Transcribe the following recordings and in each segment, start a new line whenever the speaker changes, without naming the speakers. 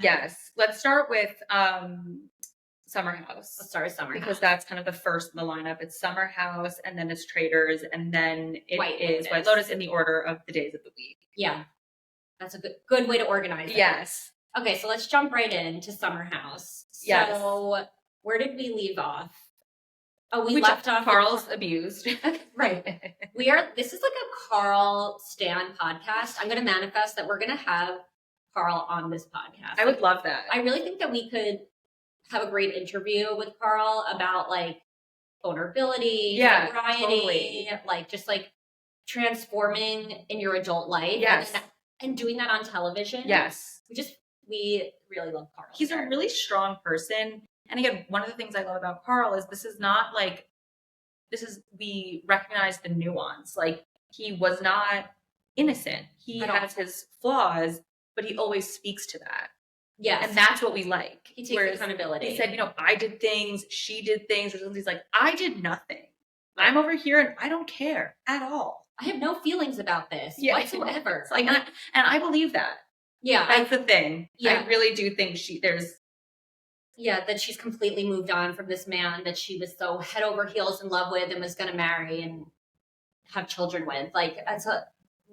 Yes. Let's start with Summer House.
Let's start with Summer House.
Because that's kind of the first in the lineup. It's Summer House, and then it's Traitors, and then
White
White Lotus in the order of the days of the week.
Yeah. That's a good way to organize it.
Yes.
Okay, so let's jump right into Summer House.
Yes.
So where did we leave off? Oh, we left off.
Carl's abused.
Right. This is like a Carl Stan podcast. I'm going to manifest that we're going to have Carl on this podcast.
I would love that.
I really think that we could have a great interview with Carl about like vulnerability, sobriety,
totally.
like just like transforming in your adult life.
Yes.
And doing that on television.
Yes.
We really love Carl.
He's a really strong person. And again, one of the things I love about Carl is we recognize the nuance. Like, he was not innocent. He has his flaws, but he always speaks to that.
Yes.
And that's what we like.
He takes accountability.
He said, I did things, she did things. Or he's like, I did nothing. I'm over here and I don't care at all.
I have no feelings about this whatsoever.
Like, and I believe that.
Yeah.
That's the thing.
Yeah.
I really do think
that she's completely moved on from this man that she was so head over heels in love with and was going to marry and have children with. Like, that's a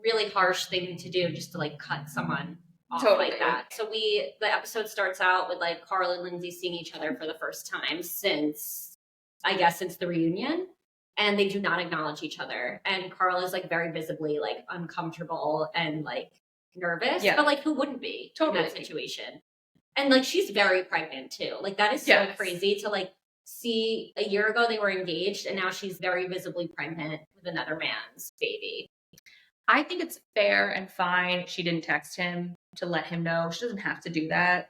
really harsh thing to do, just to like cut someone off like that. So the episode starts out with like Carl and Lindsay seeing each other for the first time since the reunion. And they do not acknowledge each other. And Carl is like very visibly like uncomfortable and like nervous. Yeah. But like, who wouldn't be in that situation? And like, she's very pregnant too. Like, that is so crazy to like see. A year ago they were engaged and now she's very visibly pregnant with another man's baby.
I think it's fair and fine. She didn't text him to let him know. She doesn't have to do that.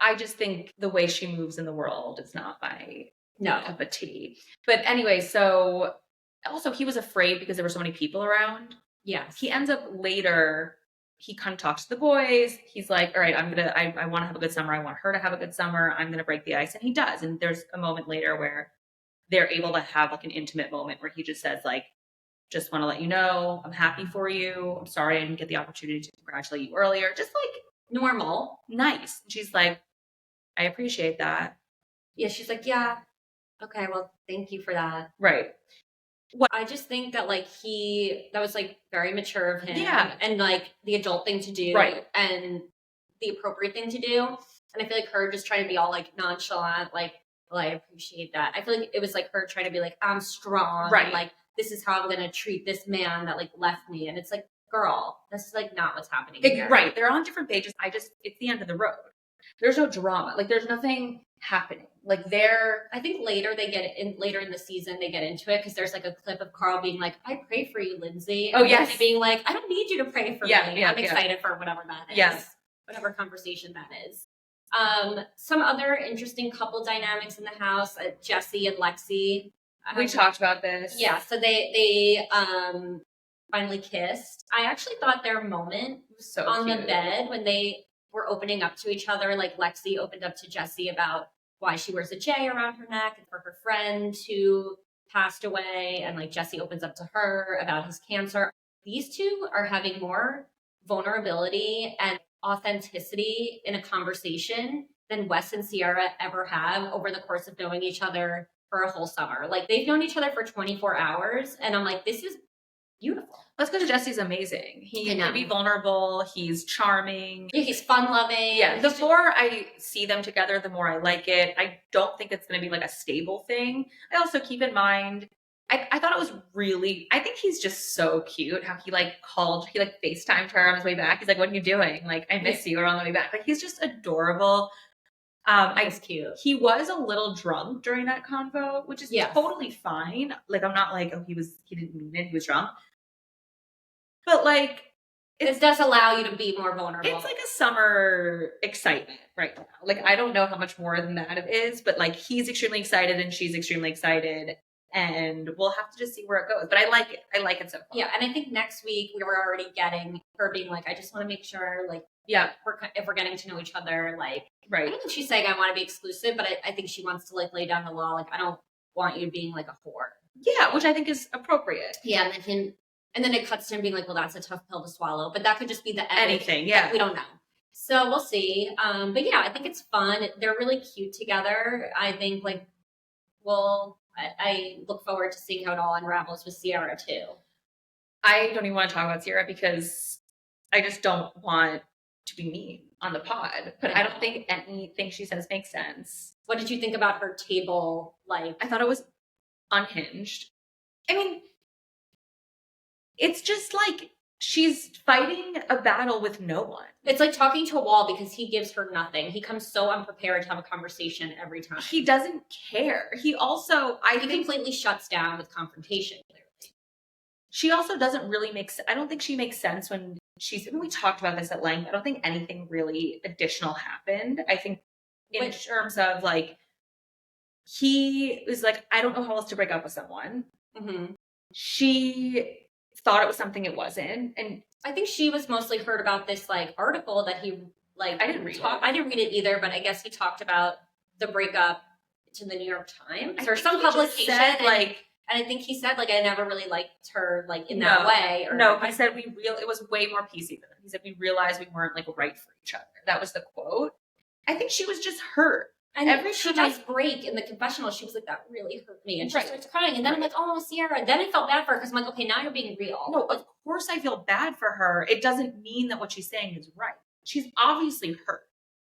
I just think the way she moves in the world is not my cup of tea. But anyway, so also he was afraid because there were so many people around.
Yes.
He ends up later, he kind of talks to the boys. He's like, all right, I want to have a good summer. I want her to have a good summer. I'm going to break the ice. And he does. And there's a moment later where they're able to have like an intimate moment where he just says like, just want to let you know, I'm happy for you. I'm sorry I didn't get the opportunity to congratulate you earlier. Just like
normal.
Nice. And she's like, I appreciate that.
Yeah, she's like, yeah. Okay, well, thank you for that.
Right.
I just think that like that was like very mature of him.
Yeah.
And like the adult thing to do.
Right.
And the appropriate thing to do. And I feel like her just trying to be all like nonchalant, like, well, I appreciate that. I feel like it was like her trying to be like, I'm strong.
Right.
And, like, this is how I'm going to treat this man that like left me. And it's like, girl, this is like not what's happening here.
Right. They're on different pages. It's the end of the road. There's no drama. Like, there's nothing happening. Like, I think later in the season they get into it because there's like a clip of Carl being like, I pray for you, Lindsay. And Lindsay being like, I don't need you to pray for me. I'm excited for whatever that is. Yes.
Whatever conversation that is. Some other interesting couple dynamics in the house, Jesse and Lexi.
We talked about this.
Yeah, so they finally kissed. I actually thought their moment
was so
on
cute.
The bed when they were opening up to each other, like Lexi opened up to Jesse about why she wears a J around her neck and for her friend who passed away, and like Jesse opens up to her about his cancer. These two are having more vulnerability and authenticity in a conversation than Wes and Sierra ever have over the course of knowing each other for a whole summer. Like, they've known each other for 24 hours, and I'm like, this is beautiful.
That's because Jesse's amazing. He can be vulnerable. He's charming.
Yeah, he's fun-loving.
Yeah, the more I see them together, the more I like it. I don't think it's going to be like a stable thing. I also keep in mind, I thought it was really, I think he's just so cute how he FaceTimed her on his way back. He's like, what are you doing? Like, I miss you. We're on the way back. Like, he's just adorable.
He's cute.
He was a little drunk during that convo, which is totally fine. Like, I'm not like, oh, he didn't mean it. He was drunk. But like,
it does allow you to be more vulnerable.
It's like a summer excitement right now. Like, I don't know how much more than that it is, but like, he's extremely excited and she's extremely excited. And we'll have to just see where it goes. But I like it. I like it so far.
Yeah, and I think next week we were already getting her being like, I just want to make sure, like, if we're getting to know each other, like,
right.
I don't think she's saying I want to be exclusive, but I think she wants to like lay down the law. Like, I don't want you being like a whore.
Yeah, which I think is appropriate.
Yeah, and then it cuts to him being like, well, that's a tough pill to swallow. But that could just be the end.
Anything, yeah.
We don't know. So we'll see. But yeah, I think it's fun. They're really cute together. I think like I look forward to seeing how it all unravels with Sierra too.
I don't even want to talk about Sierra because I just don't want to be mean on the pod. But I don't think anything she says makes sense.
What did you think about her table? Like,
I thought it was unhinged. I mean, it's just like she's fighting a battle with no one.
it's like talking to a wall because he gives her nothing. He comes so unprepared to have a conversation every time.
He doesn't care. He also, I
He
think,
completely shuts down with confrontation. Clearly,
she also doesn't really make sense. I don't think she makes sense when we talked about this at length. I don't think anything really additional happened. I think in terms of like, he was like, I don't know how else to break up with someone.
Mm-hmm.
She thought it was something it wasn't. And
I think she was mostly heard about this like article that he like.
I didn't read it.
I didn't read it either, but I guess he talked about the breakup to the New York Times or some
he just
publication.
said, like,
and I think he said like I never really liked her like in that way. Or
no, he said it was way more PC than that. He said we realized we weren't like right for each other. That was the quote. I think she was just hurt.
And every she does break in the confessional, she was like, that really hurt me. And she starts crying. And then I'm like, oh, Sierra. Then I felt bad for her because I'm like, okay, now you're being real.
No, of course I feel bad for her. It doesn't mean that what she's saying is right. She's obviously hurt.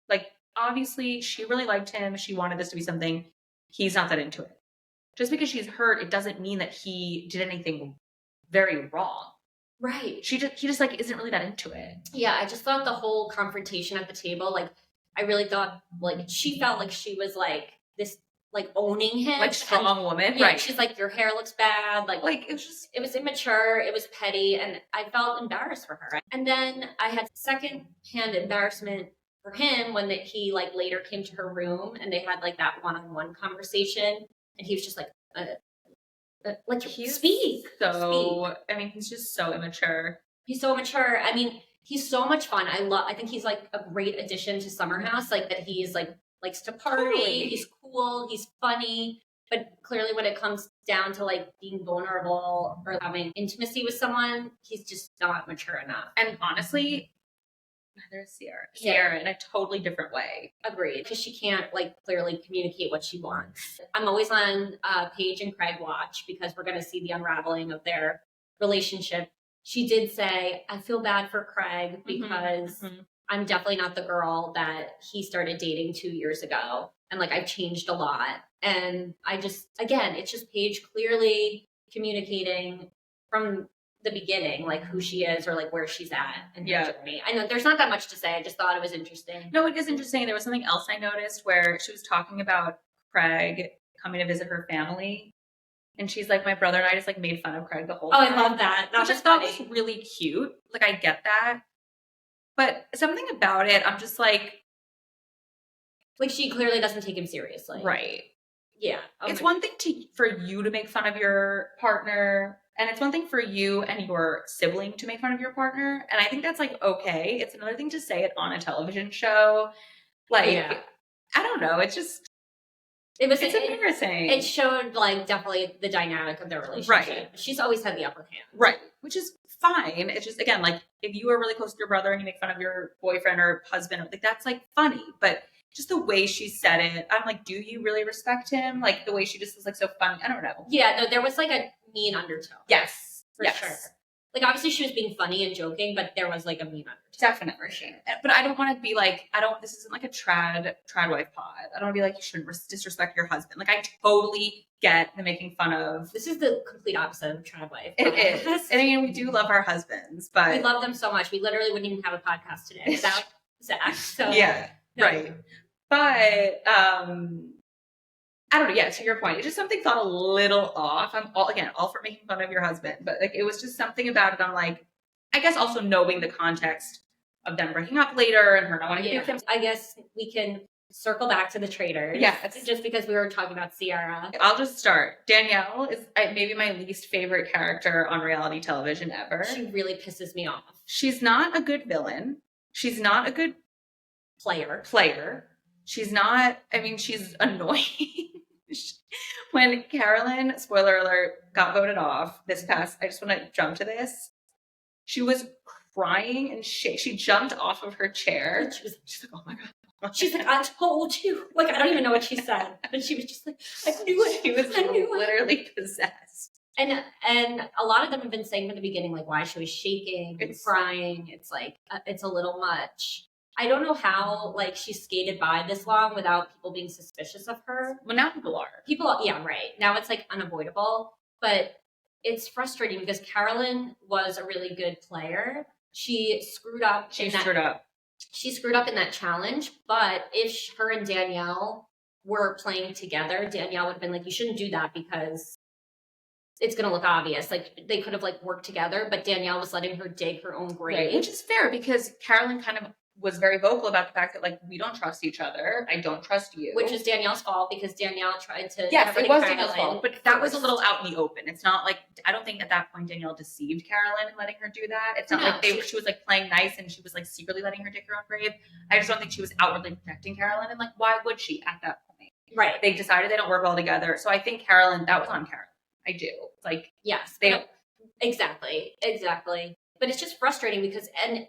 Like, obviously, she really liked him. She wanted this to be something. He's not that into it. Just because she's hurt, it doesn't mean that he did anything very wrong.
Right.
He just like isn't really that into it.
Yeah, I just thought the whole confrontation at the table, like, I really thought like she felt like she was like this like owning him.
Like strong woman.
Yeah,
right.
She's like, your hair looks bad. Like it was immature, it was petty, and I felt embarrassed for her. And then I had second-hand embarrassment for him when he like later came to her room and they had like that one-on-one conversation and he was just like like speak.
So I mean, he's just so immature.
He's so immature. I mean, he's so much fun. I think he's like a great addition to Summer House. Like that he's like likes to party. Totally. He's cool. He's funny. But clearly when it comes down to like being vulnerable or having intimacy with someone, he's just not mature enough.
And honestly, neither is Sierra. Sierra in a totally different way.
Agreed. Because she can't like clearly communicate what she wants. I'm always on Paige and Craig watch because we're going to see the unraveling of their relationship. She did say, I feel bad for Craig because I'm definitely not the girl that he started dating 2 years ago. And like, I've changed a lot. And I just, again, it's just Paige clearly communicating from the beginning, like who she is or like where she's at in her journey. I know there's not that much to say. I just thought it was interesting.
No, it is interesting. There was something else I noticed where she was talking about Craig coming to visit her family. And she's like, my brother and I just like made fun of Craig the whole time.
Oh, I love that.
Which I thought was really cute. Like, I get that. But something about it, I'm just like
she clearly doesn't take him seriously.
Right.
Yeah.
It's one thing for you to make fun of your partner. And it's one thing for you and your sibling to make fun of your partner. And I think that's like, okay. It's another thing to say it on a television show. Like, I don't know. It's embarrassing.
It showed like definitely the dynamic of their relationship.
Right.
She's always had the upper hand.
Right. Which is fine. It's just, again, like if you are really close to your brother and you make fun of your boyfriend or husband, like that's like funny. But just the way she said it, I'm like, do you really respect him? Like the way she just was like so funny. I don't know.
Yeah, no, there was like a mean undertone.
Yes.
For sure. Like obviously she was being funny and joking, but there was like a mean undertone.
Definitely. For sure. But I don't want to be like, this isn't like a trad wife pod. I don't want to be like, you shouldn't disrespect your husband. Like I totally get the making fun of.
This is the complete opposite of trad wife.
It is. I mean, we do love our husbands, but.
We love them so much. We literally wouldn't even have a podcast today without Zach. So
yeah. No. Right. But, I don't know. Yeah, to your point, it's just something felt a little off. I'm all for making fun of your husband, but like it was just something about it. I'm like, I guess also knowing the context of them breaking up later and her not wanting to be with him.
I guess we can circle back to the traitors.
Yes.
Just because we were talking about Sierra.
I'll just start. Danielle is maybe my least favorite character on reality television ever.
She really pisses me off.
She's not a good villain. She's not a good player. She's not, she's annoying. When Carolyn, spoiler alert, got voted off I just want to jump to this. She was crying and she jumped off of her chair.
And she's
like, oh my God.
She's like, I told you. Like, I don't even know what she said, but she was just like, I knew it.
She was
I knew it.
literally possessed.
And a lot of them have been saying from the beginning, like, why she was shaking and crying. It's like, it's a little much. I don't know how, like, she skated by this long without people being suspicious of her.
Well, now people are.
Yeah, right. Now it's, like, unavoidable. But it's frustrating because Carolyn was a really good player. She screwed up.
She screwed up
in that challenge. But if her and Danielle were playing together, Danielle would have been like, you shouldn't do that because it's going to look obvious. Like, they could have, like, worked together, but Danielle was letting her dig her own grave.
Right, which is fair because Carolyn kind of was very vocal about the fact that, like, we don't trust each other. I don't trust you.
Which is Danielle's fault because Danielle tried to...
Yes, it was Danielle's fault, but that was a little out in the open. It's not like, I don't think at that point Danielle deceived Carolyn in letting her do that. It's not like she was, like, playing nice and she was, like, secretly letting her dig her own grave. I just don't think she was outwardly protecting Carolyn, and, like, why would she at that point?
Right.
They decided they don't work well together. So I think Carolyn, that was on Carolyn. I do. Like,
yes,
they don't.
Exactly. But it's just frustrating because, and